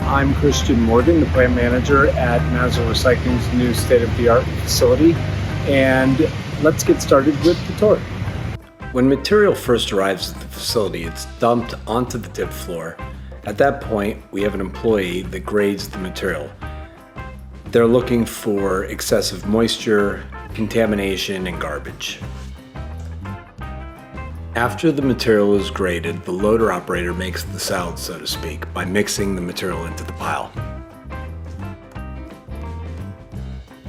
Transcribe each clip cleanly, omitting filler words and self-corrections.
I'm Christian Morgan, the plant manager at Mazza Recycling's new state-of-the-art facility, and let's get started with the tour. When material first arrives at the facility, it's dumped onto the tip floor. At that point, we have an employee that grades the material. They're looking for excessive moisture, contamination, and garbage. After the material is graded, the loader operator makes the salad, so to speak, by mixing the material into the pile.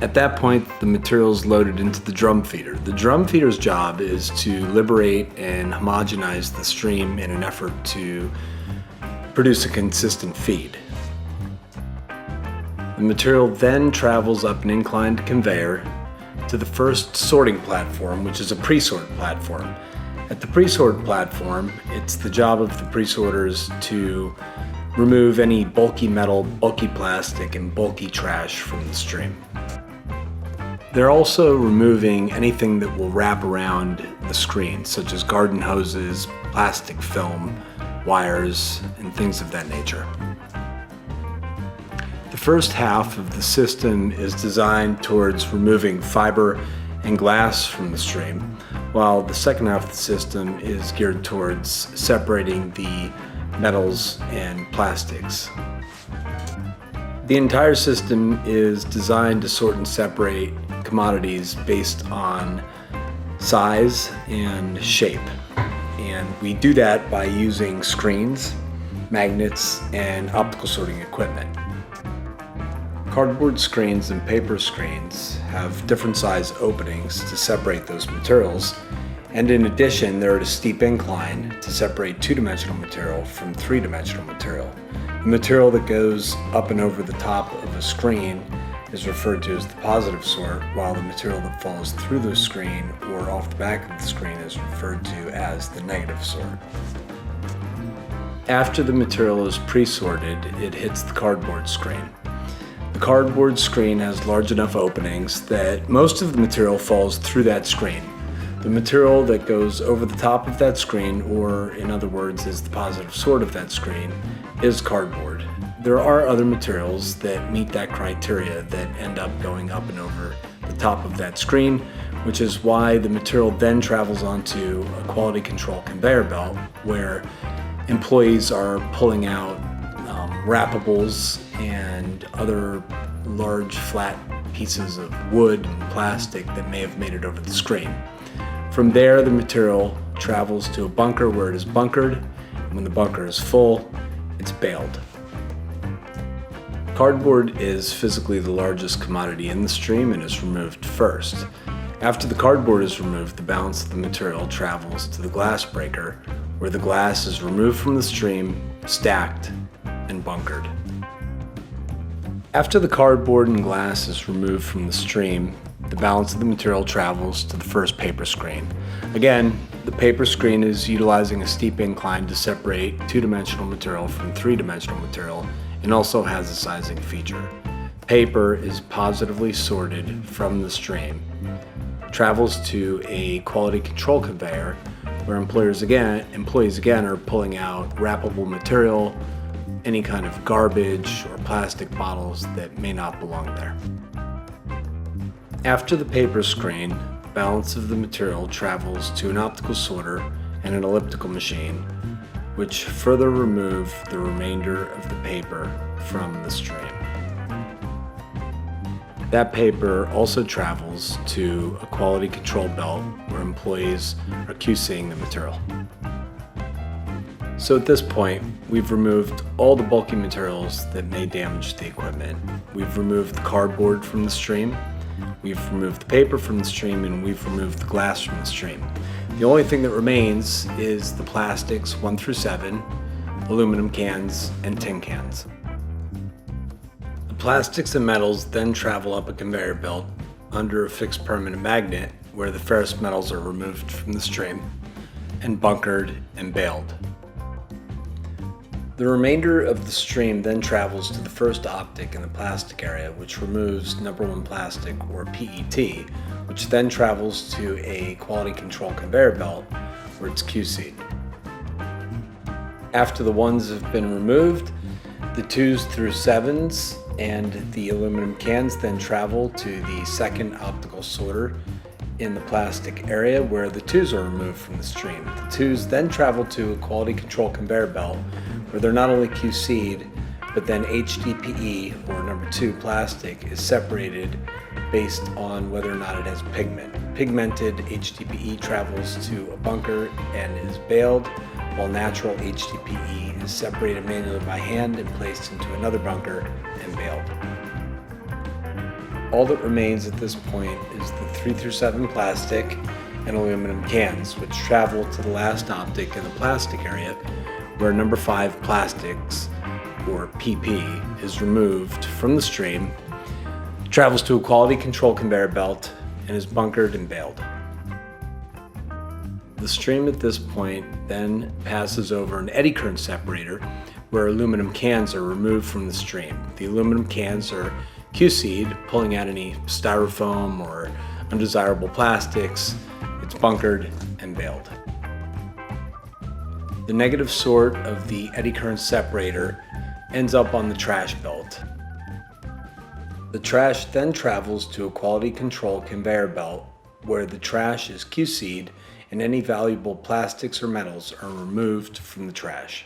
At that point, the material is loaded into the drum feeder. The drum feeder's job is to liberate and homogenize the stream in an effort to produce a consistent feed. The material then travels up an inclined conveyor to the first sorting platform, which is a pre-sort platform. At the pre-sort platform, it's the job of the pre-sorters to remove any bulky metal, bulky plastic, and bulky trash from the stream. They're also removing anything that will wrap around the screen, such as garden hoses, plastic film, wires, and things of that nature. The first half of the system is designed towards removing fiber and glass from the stream, while the second half of the system is geared towards separating the metals and plastics. The entire system is designed to sort and separate commodities based on size and shape. And we do that by using screens, magnets, and optical sorting equipment. Cardboard screens and paper screens have different size openings to separate those materials, and in addition, they're at a steep incline to separate two-dimensional material from three-dimensional material. The material that goes up and over the top of a screen is referred to as the positive sort, while the material that falls through the screen or off the back of the screen is referred to as the negative sort. After the material is pre-sorted, it hits the cardboard screen. The cardboard screen has large enough openings that most of the material falls through that screen. The material that goes over the top of that screen, or in other words, is the positive sort of that screen, is cardboard. There are other materials that meet that criteria that end up going up and over the top of that screen, which is why the material then travels onto a quality control conveyor belt where employees are pulling out wrappables and other large flat pieces of wood and plastic that may have made it over the screen. From there, the material travels to a bunker where it is bunkered, and when the bunker is full, it's baled. Cardboard is physically the largest commodity in the stream and is removed first. After the cardboard is removed, the balance of the material travels to the glass breaker, where the glass is removed from the stream, stacked, and bunkered. After the cardboard and glass is removed from the stream, the balance of the material travels to the first paper screen. Again, the paper screen is utilizing a steep incline to separate two-dimensional material from three-dimensional material and also has a sizing feature. Paper is positively sorted from the stream, travels to a quality control conveyor where employees again are pulling out wrappable material, any kind of garbage or plastic bottles that may not belong there. After the paper screen, the balance of the material travels to an optical sorter and an elliptical machine, which further remove the remainder of the paper from the stream. That paper also travels to a quality control belt where employees are QCing the material. So at this point, we've removed all the bulky materials that may damage the equipment. We've removed the cardboard from the stream, we've removed the paper from the stream, and we've removed the glass from the stream. The only thing that remains is the plastics 1 through 7, aluminum cans, and tin cans. The plastics and metals then travel up a conveyor belt under a fixed permanent magnet where the ferrous metals are removed from the stream and bunkered and baled. The remainder of the stream then travels to the first optic in the plastic area, which removes number 1 plastic, or PET, which then travels to a quality control conveyor belt where it's QC'd. After the ones have been removed, The 2s through 7s and the aluminum cans then travel to the second optical sorter in the plastic area where the 2s are removed from the stream. The 2s then travel to a quality control conveyor belt where they're not only QC'd, but then HDPE, or number 2 plastic, is separated based on whether or not it has pigment. Pigmented HDPE travels to a bunker and is baled, while natural HDPE is separated manually by hand and placed into another bunker and baled. All that remains at this point is the 3 through 7 plastic and aluminum cans, which travel to the last optic in the plastic area where number 5 plastics, or PP, is removed from the stream, travels to a quality control conveyor belt, and is bunkered and baled. The stream at this point then passes over an eddy current separator where aluminum cans are removed from the stream. The aluminum cans are QC'd, pulling out any styrofoam or undesirable plastics. It's bunkered and baled. The negative sort of the eddy current separator ends up on the trash belt. The trash then travels to a quality control conveyor belt where the trash is QC'd and any valuable plastics or metals are removed from the trash.